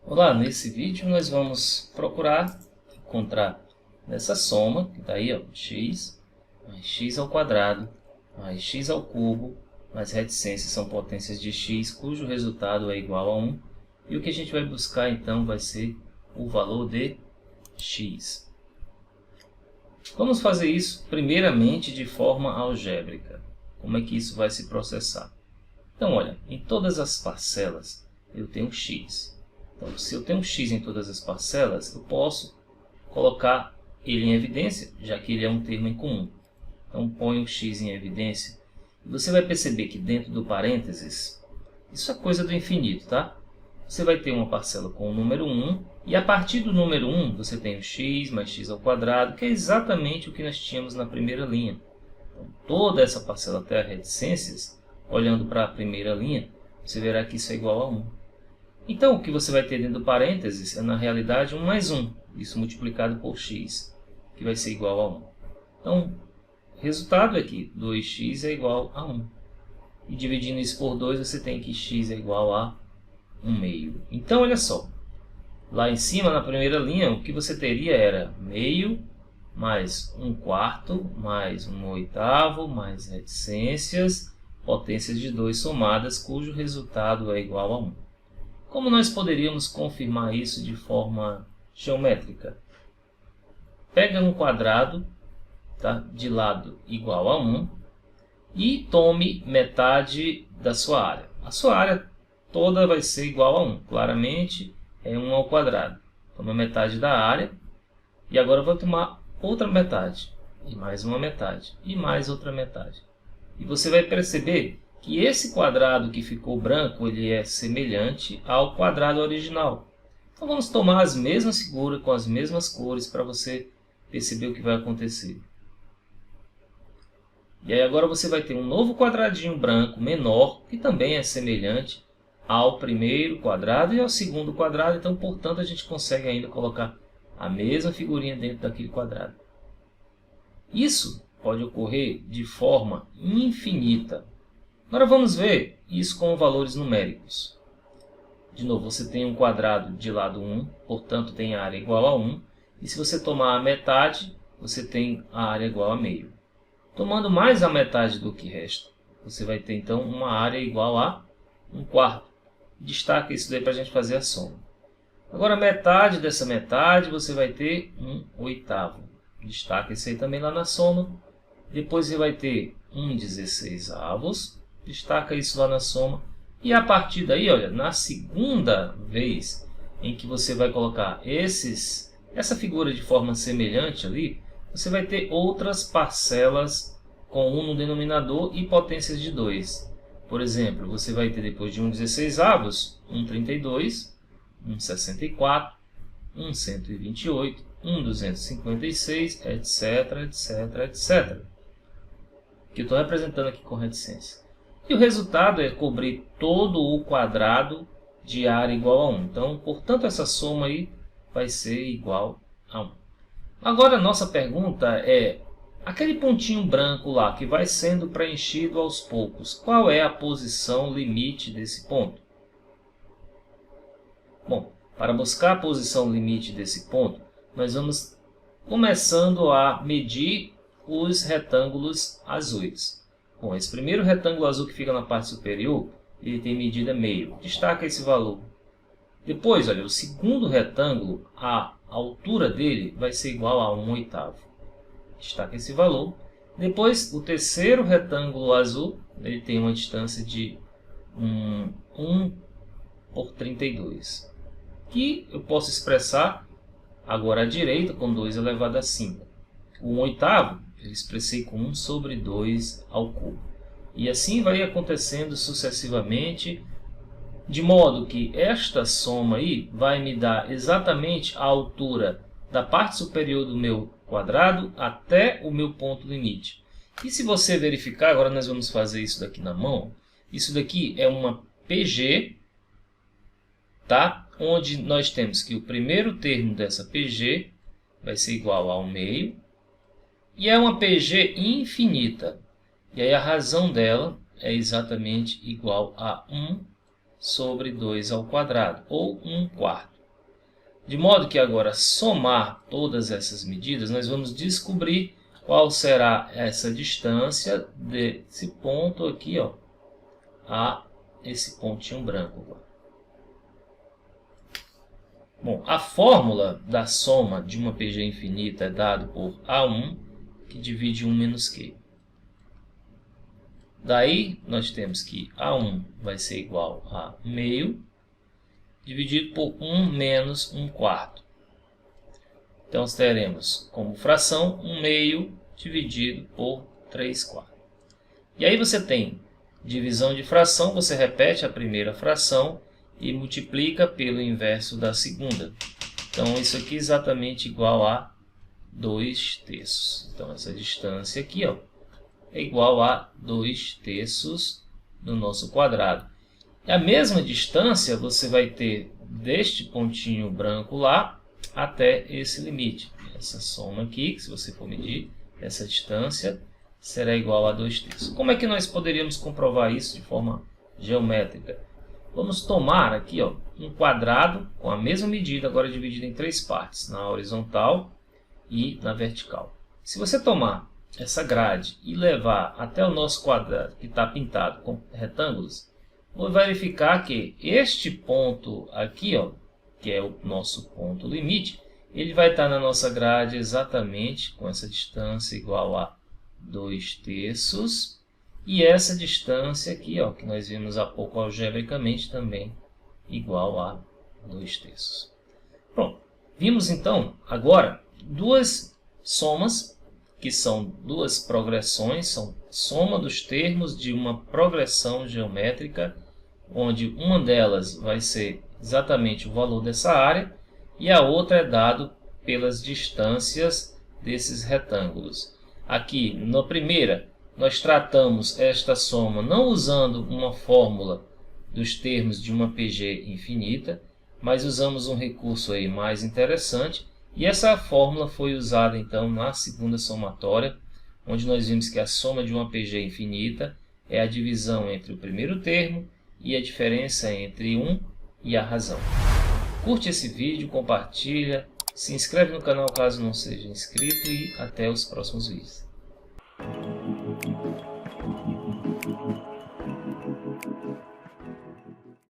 Olá, nesse vídeo nós vamos procurar encontrar nessa soma, que está aí, ó, x mais x ao quadrado mais x ao cubo mais reticências são potências de x, cujo resultado é igual a 1. E o que a gente vai buscar então vai ser o valor de x. Vamos fazer isso primeiramente de forma algébrica. Como é que isso vai se processar? Então, olha, em todas as parcelas eu tenho x. Então, se eu tenho x em todas as parcelas, eu posso colocar ele em evidência, já que ele é um termo em comum. Então, ponho o x em evidência. E você vai perceber que dentro do parênteses, isso é coisa do infinito, tá? Você vai ter uma parcela com o número 1, e a partir do número 1, você tem o x mais x ao quadrado, que é exatamente o que nós tínhamos na primeira linha. Então, toda essa parcela até as reticências, olhando para a primeira linha, você verá que isso é igual a 1. Então, o que você vai ter dentro do parênteses é, na realidade, 1 mais 1. Isso multiplicado por x, que vai ser igual a 1. Então, o resultado é que 2x é igual a 1. E dividindo isso por 2, você tem que x é igual a 1 meio. Então, olha só. Lá em cima, na primeira linha, o que você teria era meio mais 1 quarto mais 1 oitavo mais reticências, potências de 2 somadas, cujo resultado é igual a 1. Como nós poderíamos confirmar isso de forma geométrica? Pega um quadrado, tá, de lado igual a 1 e tome metade da sua área. A sua área toda vai ser igual a 1. Claramente é 1 ao quadrado. Toma metade da área e agora eu vou tomar outra metade. E mais uma metade. E mais outra metade. E você vai perceber que esse quadrado que ficou branco, ele é semelhante ao quadrado original. Então vamos tomar as mesmas figuras com as mesmas cores para você perceber o que vai acontecer. E aí agora você vai ter um novo quadradinho branco menor, que também é semelhante ao primeiro quadrado e ao segundo quadrado. Então, portanto, a gente consegue ainda colocar a mesma figurinha dentro daquele quadrado. Isso pode ocorrer de forma infinita. Agora vamos ver isso com valores numéricos. De novo, você tem um quadrado de lado 1, portanto tem área igual a 1. E se você tomar a metade, você tem a área igual a meio. Tomando mais a metade do que resta, você vai ter então uma área igual a 1 quarto. Destaca isso daí para a gente fazer a soma. Agora metade dessa metade, você vai ter 1 oitavo. Destaca isso aí também lá na soma. Depois você vai ter 1 16avos. Destaca isso lá na soma. E a partir daí, olha, na segunda vez em que você vai colocar essa figura de forma semelhante ali, você vai ter outras parcelas com 1 no denominador e potências de 2. Por exemplo, você vai ter depois de 1 16avos, 1 32, 1 64, 1 128, 1 256, etc, etc, etc. Que eu estou representando aqui com reticência. E o resultado é cobrir todo o quadrado de área igual a 1. Então, portanto, essa soma aí vai ser igual a 1. Agora, a nossa pergunta é, aquele pontinho branco lá que vai sendo preenchido aos poucos, qual é a posição limite desse ponto? Bom, para buscar a posição limite desse ponto, nós vamos começando a medir os retângulos azuis. Bom, esse primeiro retângulo azul que fica na parte superior, ele tem medida meio. Destaca esse valor. Depois, olha, o segundo retângulo, a altura dele vai ser igual a 1 oitavo. Destaca esse valor. Depois, o terceiro retângulo azul, ele tem uma distância de 1 por 32. Que eu posso expressar agora à direita com 2 elevado a 5. O 1 oitavo, eu expressei com 1 sobre 2 ao cubo. E assim vai acontecendo sucessivamente, de modo que esta soma aí vai me dar exatamente a altura da parte superior do meu quadrado até o meu ponto limite. E se você verificar, agora nós vamos fazer isso daqui na mão, isso daqui é uma PG, tá? Onde nós temos que o primeiro termo dessa PG vai ser igual a 1 meio, e é uma PG infinita. E aí a razão dela é exatamente igual a 1 sobre 2 ao quadrado, ou 1 quarto. De modo que agora, somar todas essas medidas, nós vamos descobrir qual será essa distância desse ponto aqui, ó, a esse pontinho branco. Bom, a fórmula da soma de uma PG infinita é dada por A1, que divide 1 menos Q. Daí, nós temos que A1 vai ser igual a meio, dividido por 1 menos 1/4. Então, teremos como fração 1 meio dividido por 3/4. E aí você tem divisão de fração, você repete a primeira fração e multiplica pelo inverso da segunda. Então, isso aqui é exatamente igual a 2/3. Então, essa distância aqui, ó, é igual a 2/3 do nosso quadrado. E a mesma distância você vai ter deste pontinho branco lá até esse limite. Essa soma aqui, que se você for medir, essa distância será igual a 2/3. Como é que nós poderíamos comprovar isso de forma geométrica? Vamos tomar aqui, ó, um quadrado com a mesma medida, agora dividido em 3 partes, na horizontal e na vertical. Se você tomar essa grade e levar até o nosso quadrado, que está pintado com retângulos, vou verificar que este ponto aqui, ó, que é o nosso ponto limite, ele vai estar na nossa grade exatamente com essa distância igual a 2/3. E essa distância aqui, ó, que nós vimos há pouco algebricamente, também igual a 2/3. Pronto. Vimos então agora duas somas, que são duas progressões, são soma dos termos de uma progressão geométrica, onde uma delas vai ser exatamente o valor dessa área e a outra é dado pelas distâncias desses retângulos. Aqui, na primeira, nós tratamos esta soma não usando uma fórmula dos termos de uma PG infinita, mas usamos um recurso aí mais interessante, e essa fórmula foi usada então na segunda somatória, onde nós vimos que a soma de uma PG infinita é a divisão entre o primeiro termo e a diferença entre 1 e a razão. Curte esse vídeo, compartilha, se inscreve no canal caso não seja inscrito e até os próximos vídeos.